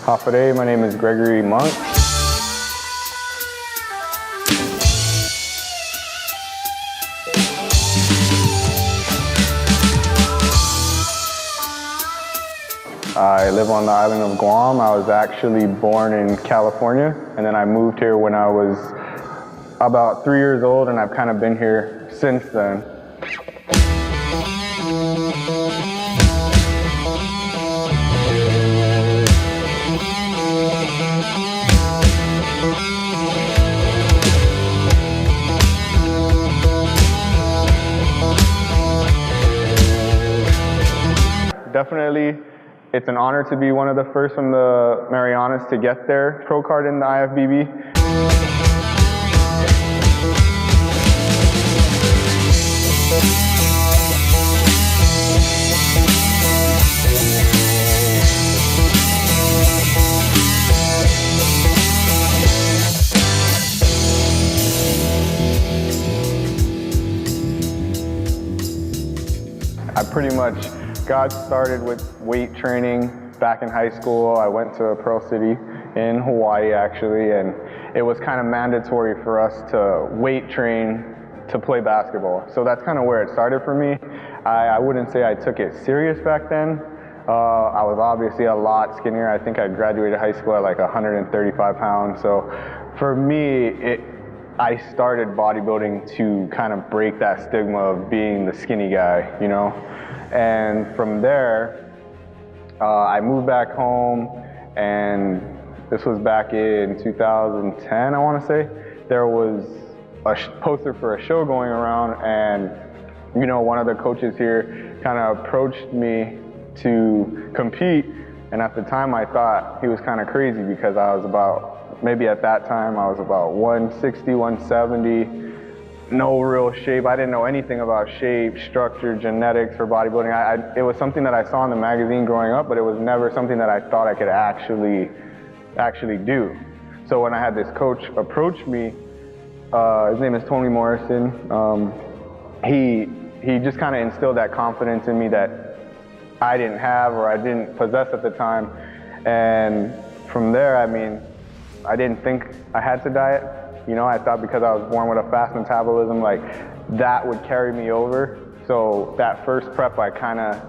Hafade, my name is Gregory Monk. I live on the island of Guam. I was actually born in California, and then I moved here when I was about 3 years old, and I've kind of been here since then. Definitely, it's an honor to be one of the first from the Marianas to get their pro card in the IFBB. I pretty much got started with weight training back in high school. I went to a pro city in Hawaii actually, and it was kind of mandatory for us to weight train to play basketball. So that's kind of where it started for me. I wouldn't say I took it serious back then. I was obviously a lot skinnier. I think I graduated high school at like 135 pounds. So for me, I started bodybuilding to kind of break that stigma of being the skinny guy, you know? And from there, I moved back home, and this was back in 2010, I want to say. There was a poster for a show going around, and you know, one of the coaches here kind of approached me to compete, and at the time I thought he was kind of crazy because I was about, maybe at that time I was about 160, 170. No real shape. I didn't know anything about shape, structure, genetics for bodybuilding. It was something that I saw in the magazine growing up, but it was never something that I thought I could actually do. So when I had this coach approach me, his name is Tony Morrison, he just kind of instilled that confidence in me that I didn't have or I didn't possess at the time. And from there, I mean, I didn't think I had to diet. You know, I thought because I was born with a fast metabolism, like that would carry me over. So that first prep, I kind of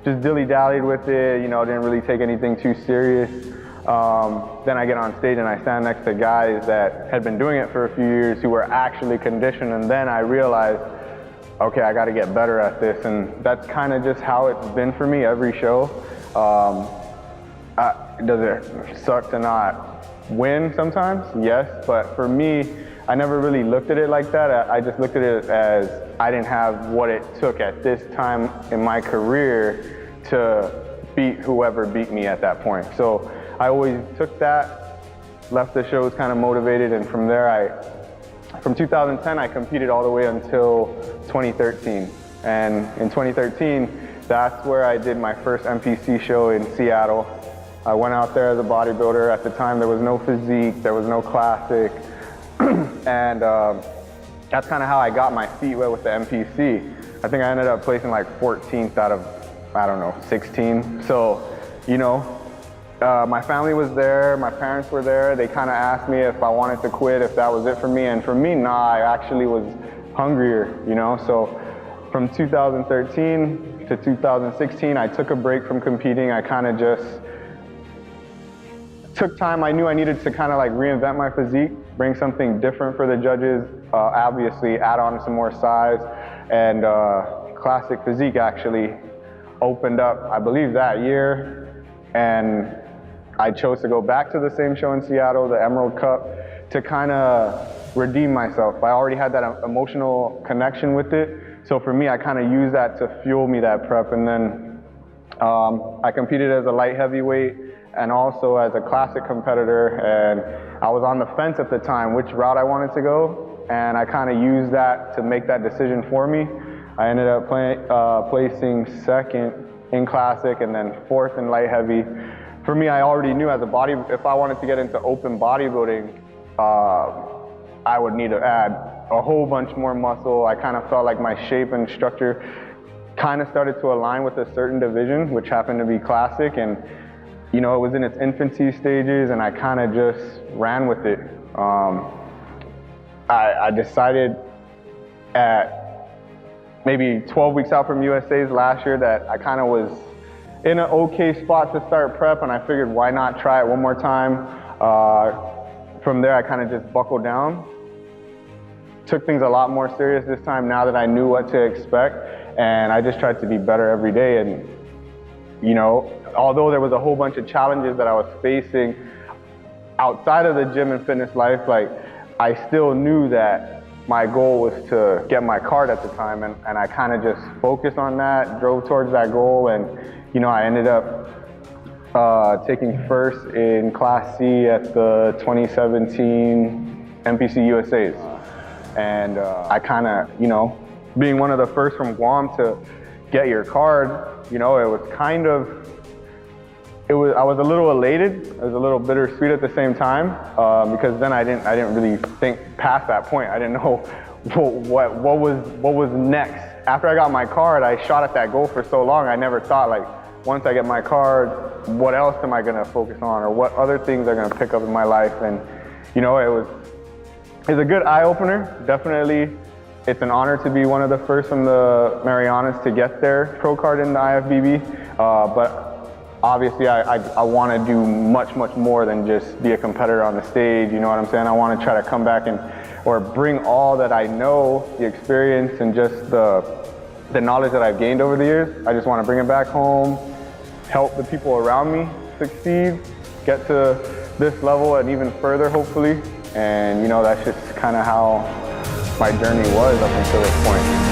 just dilly-dallied with it, you know, didn't really take anything too serious. Then I get on stage and I stand next to guys that had been doing it for a few years who were actually conditioned, and then I realized, okay, I got to get better at this, and that's kind of just how it's been for me every show. Does it suck to not win sometimes? Yes, but for me, I never really looked at it like that. I just looked at it as I didn't have what it took at this time in my career to beat whoever beat me at that point. So I always took that, left the shows kind of motivated, and from there, from 2010, I competed all the way until 2013. And in 2013, that's where I did my first NPC show in Seattle. I went out there as a bodybuilder. At the time, there was no physique, there was no classic, and that's kind of how I got my feet wet with the NPC. I think I ended up placing like 14th out of, I don't know, 16. So, you know, my family was there, my parents were there. They kind of asked me if I wanted to quit, if that was it for me. And for me, nah, I actually was hungrier, you know? So from 2013 to 2016, I took a break from competing. I kind of just took time. I knew I needed to kind of like reinvent my physique, bring something different for the judges, obviously add on some more size, and Classic Physique actually opened up, I believe that year, and I chose to go back to the same show in Seattle, the Emerald Cup, to kind of redeem myself. I already had that emotional connection with it, so for me, I kind of used that to fuel me that prep, and then I competed as a light heavyweight and also as a classic competitor, and I was on the fence at the time which route I wanted to go, and I kind of used that to make that decision for me. I ended up placing second in classic and then fourth in light heavy. For me, I already knew as a if I wanted to get into open bodybuilding, I would need to add a whole bunch more muscle. I kind of felt like my shape and structure kind of started to align with a certain division, which happened to be classic, and you know, it was in its infancy stages, and I kind of just ran with it. I decided at maybe 12 weeks out from USA's last year that I kind of was in an okay spot to start prep, and I figured why not try it one more time. From there, I kind of just buckled down. Took things a lot more serious this time now that I knew what to expect, and I just tried to be better every day. And you know, although there was a whole bunch of challenges that I was facing outside of the gym and fitness life, like I still knew that my goal was to get my card at the time, and I kind of just focused on that, drove towards that goal, and you know, I ended up taking first in Class C at the 2017 NPC USA's. And I kind of, you know, being one of the first from Guam to get your card, you know, it was kind of, I was a little elated. It was a little bittersweet at the same time, because then I didn't really think past that point. I didn't know what was next. After I got my card, I shot at that goal for so long. I never thought, like, once I get my card, what else am I gonna focus on, or what other things are gonna pick up in my life? And you know, it's a good eye opener. Definitely, it's an honor to be one of the first from the Marianas to get their pro card in the IFBB. But obviously, I want to do much more than just be a competitor on the stage. You know what I'm saying? I want to try to come back or bring all that I know, the experience, and just the knowledge that I've gained over the years. I just want to bring it back home, help the people around me succeed, get to this level and even further, hopefully. And you know, that's just kind of how my journey was up until this point.